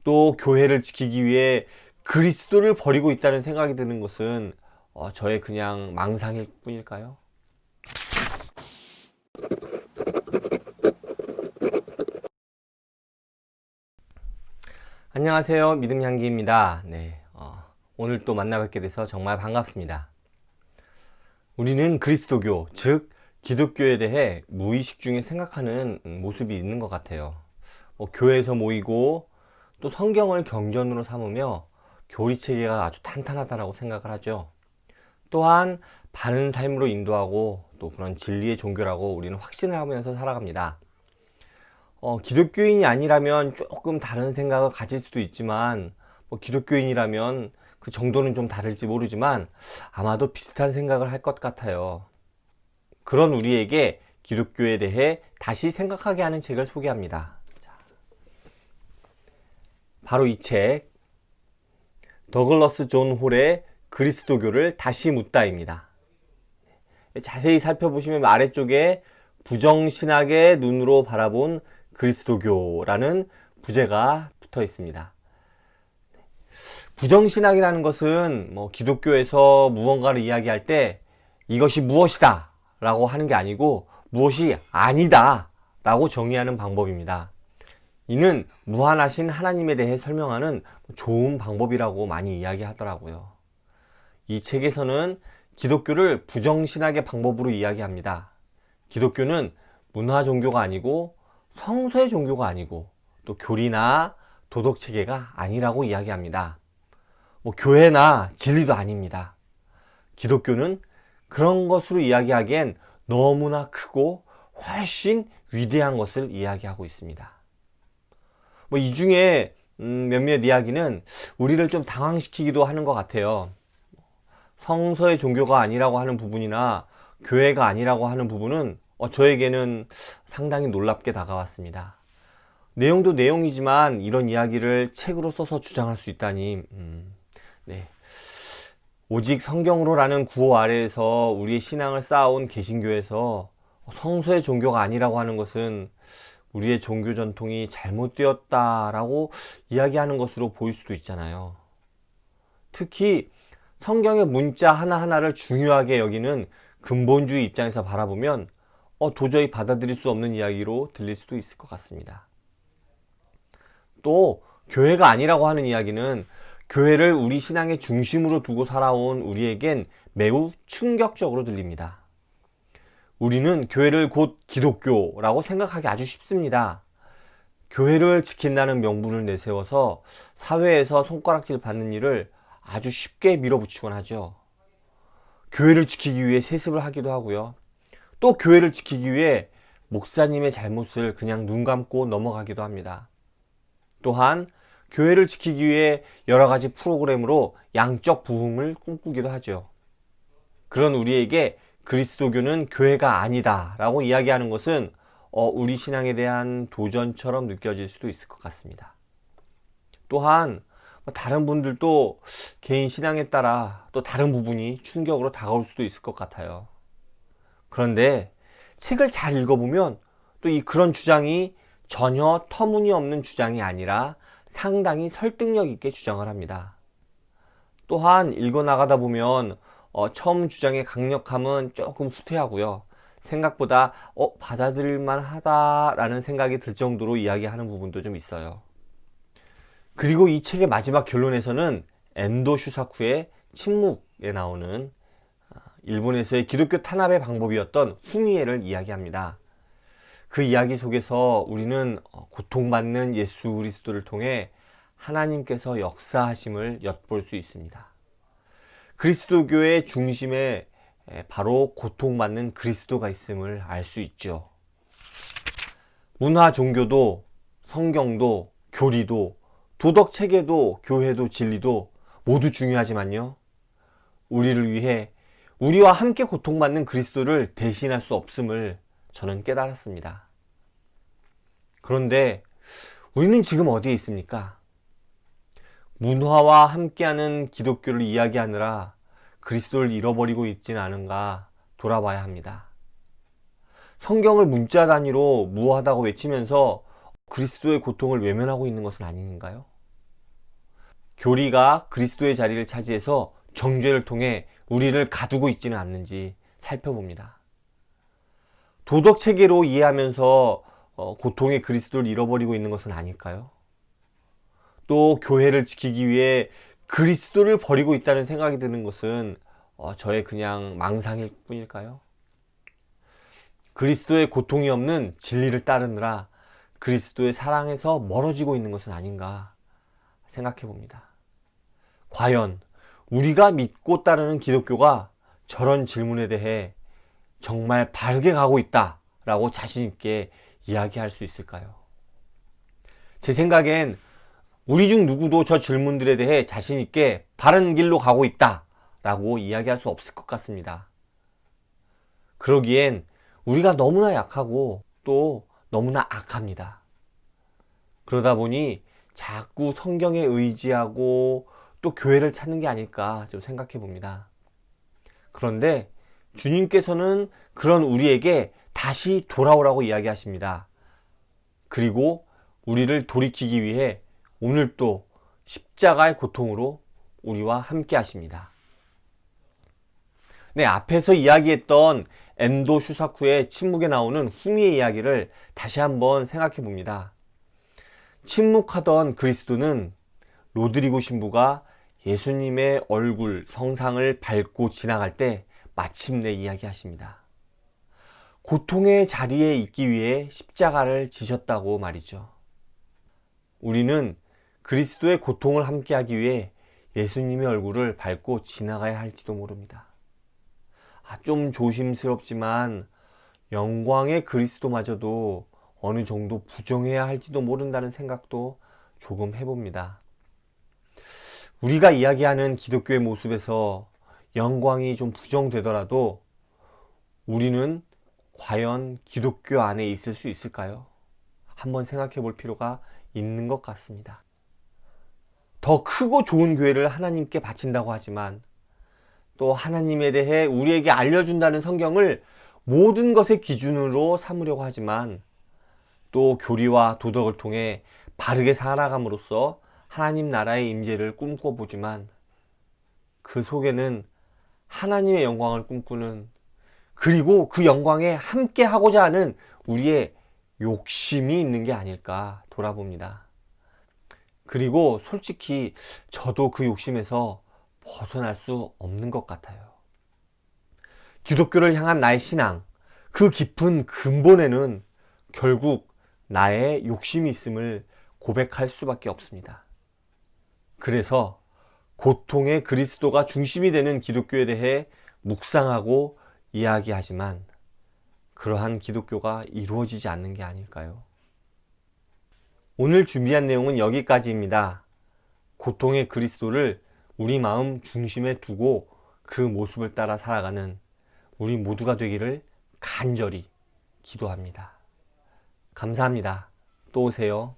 또 교회를 지키기 위해 그리스도를 버리고 있다는 생각이 드는 것은 저의 그냥 망상일 뿐일까요? 안녕하세요. 믿음향기입니다. 네, 오늘 또 만나뵙게 돼서 정말 반갑습니다. 우리는 그리스도교, 즉 기독교에 대해 무의식 중에 생각하는 모습이 있는 것 같아요. 교회에서 모이고 또 성경을 경전으로 삼으며 교리 체계가 아주 탄탄하다고 생각을 하죠. 또한 바른 삶으로 인도하고 또 그런 진리의 종교라고 우리는 확신을 하면서 살아갑니다. 기독교인이 아니라면 조금 다른 생각을 가질 수도 있지만 기독교인이라면 그 정도는 좀 다를지 모르지만 아마도 비슷한 생각을 할 것 같아요. 그런 우리에게 기독교에 대해 다시 생각하게 하는 책을 소개합니다. 바로 이 책, 더글러스 존 홀의 그리스도교를 다시 묻다입니다. 자세히 살펴보시면 아래쪽에 부정신학의 눈으로 바라본 그리스도교라는 부제가 붙어 있습니다. 부정신학이라는 것은 기독교에서 무언가를 이야기할 때 이것이 무엇이다 라고 하는 게 아니고 무엇이 아니다 라고 정의하는 방법입니다. 이는 무한하신 하나님에 대해 설명하는 좋은 방법이라고 많이 이야기하더라고요. 이 책에서는 기독교를 부정신학의 방법으로 이야기합니다. 기독교는 문화 종교가 아니고 성서의 종교가 아니고 또 교리나 도덕 체계가 아니라고 이야기합니다. 교회나 진리도 아닙니다. 기독교는 그런 것으로 이야기하기엔 너무나 크고 훨씬 위대한 것을 이야기하고 있습니다. 이 중에 몇몇 이야기는 우리를 좀 당황시키기도 하는 것 같아요. 성서의 종교가 아니라고 하는 부분이나 교회가 아니라고 하는 부분은 저에게는 상당히 놀랍게 다가왔습니다. 내용도 내용이지만 이런 이야기를 책으로 써서 주장할 수 있다니, 네. 오직 성경으로라는 구호 아래에서 우리의 신앙을 쌓아온 개신교에서 성서의 종교가 아니라고 하는 것은 우리의 종교 전통이 잘못되었다라고 이야기하는 것으로 보일 수도 있잖아요. 특히 성경의 문자 하나하나를 중요하게 여기는 근본주의 입장에서 바라보면 도저히 받아들일 수 없는 이야기로 들릴 수도 있을 것 같습니다. 또 교회가 아니라고 하는 이야기는 교회를 우리 신앙의 중심으로 두고 살아온 우리에겐 매우 충격적으로 들립니다. 우리는 교회를 곧 기독교라고 생각하기 아주 쉽습니다. 교회를 지킨다는 명분을 내세워서 사회에서 손가락질 받는 일을 아주 쉽게 밀어붙이곤 하죠. 교회를 지키기 위해 세습을 하기도 하고요. 또 교회를 지키기 위해 목사님의 잘못을 그냥 눈 감고 넘어가기도 합니다. 또한 교회를 지키기 위해 여러 가지 프로그램으로 양적 부흥을 꿈꾸기도 하죠. 그런 우리에게 그리스도교는 교회가 아니다 라고 이야기하는 것은 우리 신앙에 대한 도전처럼 느껴질 수도 있을 것 같습니다. 또한 다른 분들도 개인 신앙에 따라 또 다른 부분이 충격으로 다가올 수도 있을 것 같아요. 그런데 책을 잘 읽어보면 또 그런 주장이 전혀 터무니없는 주장이 아니라 상당히 설득력 있게 주장을 합니다. 또한 읽어나가다 보면 처음 주장의 강력함은 조금 후퇴하고요. 생각보다 받아들일만 하다라는 생각이 들 정도로 이야기하는 부분도 좀 있어요. 그리고 이 책의 마지막 결론에서는 엔도 슈사쿠의 침묵에 나오는 일본에서의 기독교 탄압의 방법이었던 후미에를 이야기합니다. 그 이야기 속에서 우리는 고통받는 예수 그리스도를 통해 하나님께서 역사하심을 엿볼 수 있습니다. 그리스도교의 중심에 바로 고통받는 그리스도가 있음을 알 수 있죠. 문화 종교도 성경도 교리도 도덕 체계도 교회도 진리도 모두 중요하지만요. 우리를 위해 우리와 함께 고통받는 그리스도를 대신할 수 없음을 저는 깨달았습니다. 그런데 우리는 지금 어디에 있습니까? 문화와 함께하는 기독교를 이야기하느라 그리스도를 잃어버리고 있지는 않은가 돌아봐야 합니다. 성경을 문자 단위로 무어하다고 외치면서 그리스도의 고통을 외면하고 있는 것은 아닌가요? 교리가 그리스도의 자리를 차지해서 정죄를 통해 우리를 가두고 있지는 않는지 살펴봅니다. 도덕 체계로 이해하면서 고통의 그리스도를 잃어버리고 있는 것은 아닐까요? 또 교회를 지키기 위해 그리스도를 버리고 있다는 생각이 드는 것은 저의 그냥 망상일 뿐일까요? 그리스도의 고통이 없는 진리를 따르느라 그리스도의 사랑에서 멀어지고 있는 것은 아닌가 생각해 봅니다. 과연 우리가 믿고 따르는 기독교가 저런 질문에 대해 정말 바르게 가고 있다라고 자신 있게 이야기할 수 있을까요? 제 생각엔 우리 중 누구도 저 질문들에 대해 자신 있게 바른 길로 가고 있다라고 이야기할 수 없을 것 같습니다. 그러기엔 우리가 너무나 약하고 또 너무나 악합니다. 그러다 보니 자꾸 성경에 의지하고 또 교회를 찾는 게 아닐까 좀 생각해 봅니다. 그런데 주님께서는 그런 우리에게 다시 돌아오라고 이야기하십니다. 그리고 우리를 돌이키기 위해 오늘 또 십자가의 고통으로 우리와 함께 하십니다. 네, 앞에서 이야기했던 엔도 슈사쿠의 침묵에 나오는 후미의 이야기를 다시 한번 생각해 봅니다. 침묵하던 그리스도는 로드리고 신부가 예수님의 얼굴, 성상을 밟고 지나갈 때 마침내 이야기하십니다. 고통의 자리에 있기 위해 십자가를 지셨다고 말이죠. 우리는 그리스도의 고통을 함께하기 위해 예수님의 얼굴을 밟고 지나가야 할지도 모릅니다. 좀 조심스럽지만 영광의 그리스도마저도 어느 정도 부정해야 할지도 모른다는 생각도 조금 해봅니다. 우리가 이야기하는 기독교의 모습에서 영광이 좀 부정되더라도 우리는 과연 기독교 안에 있을 수 있을까요? 한번 생각해 볼 필요가 있는 것 같습니다. 더 크고 좋은 교회를 하나님께 바친다고 하지만 또 하나님에 대해 우리에게 알려준다는 성경을 모든 것의 기준으로 삼으려고 하지만 또 교리와 도덕을 통해 바르게 살아감으로써 하나님 나라의 임재를 꿈꿔보지만 그 속에는 하나님의 영광을 꿈꾸는 그리고 그 영광에 함께 하고자 하는 우리의 욕심이 있는 게 아닐까 돌아봅니다. 그리고 솔직히 저도 그 욕심에서 벗어날 수 없는 것 같아요. 기독교를 향한 나의 신앙, 그 깊은 근본에는 결국 나의 욕심이 있음을 고백할 수밖에 없습니다. 그래서 고통의 그리스도가 중심이 되는 기독교에 대해 묵상하고 이야기하지만 그러한 기독교가 이루어지지 않는 게 아닐까요? 오늘 준비한 내용은 여기까지입니다. 고통의 그리스도를 우리 마음 중심에 두고 그 모습을 따라 살아가는 우리 모두가 되기를 간절히 기도합니다. 감사합니다. 또 오세요.